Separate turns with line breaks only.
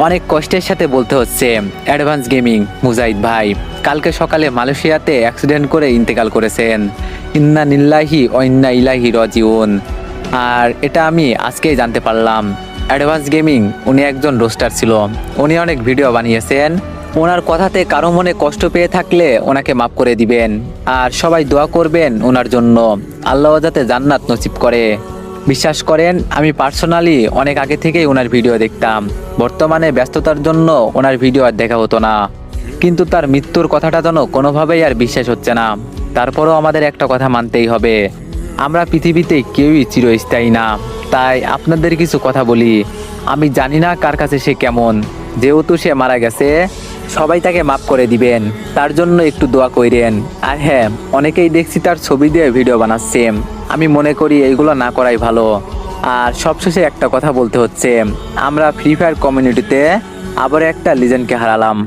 অনেক কষ্টের সাথে বলতে হচ্ছে অ্যাডভান্স গেমিং মুজাহিদ ভাই কালকে সকালে মালয়েশিয়াতে অ্যাক্সিডেন্ট করে ইন্তেকাল করেছেন। ইন্না নিল্লাহি ও ইন্না ইলাইহি রাজিউন। আর এটা আমি আজকেই জানতে পারলাম। অ্যাডভান্স গেমিং উনি একজন রোস্টার ছিল, উনি অনেক ভিডিও বানিয়েছেন। ওনার কথাতে কারো মনে কষ্ট পেয়ে থাকলে ওনাকে মাফ করে দিবেন, আর সবাই দোয়া করবেন ওনার জন্য, আল্লাহ যাতে জান্নাত নসিব করে। বিশ্বাস করেন আমি পার্সোনালি অনেক আগে থেকেই ওনার ভিডিও দেখতাম। বর্তমানে ব্যস্ততার জন্য ওনার ভিডিও আর দেখা হতো না, কিন্তু তার মৃত্যুর কথাটা যেন কোনোভাবেই আর বিশ্বাস হচ্ছে না। তারপরেও আমাদের একটা কথা মানতেই হবে, আমরা পৃথিবীতে কেউই চিরস্থায়ী না। তাই আপনাদের কিছু কথা বলি। আমি জানি না কার কাছে সে কেমন, যেহেতু সে মারা গেছে সবাই তাকে মাফ করে দিবেন, তার জন্য একটু দোয়া কইরেন। আর হ্যাঁ, অনেকেই দেখছি তার ছবি দিয়ে ভিডিও বানাচ্ছে, আমি মনে করি এইগুলো না করাই ভালো। আর সবশেষে একটা কথা বলতে হচ্ছে, আমরা ফ্রি ফায়ার কমিউনিটিতে আবার একটা লিজেন্ডকে হারালাম।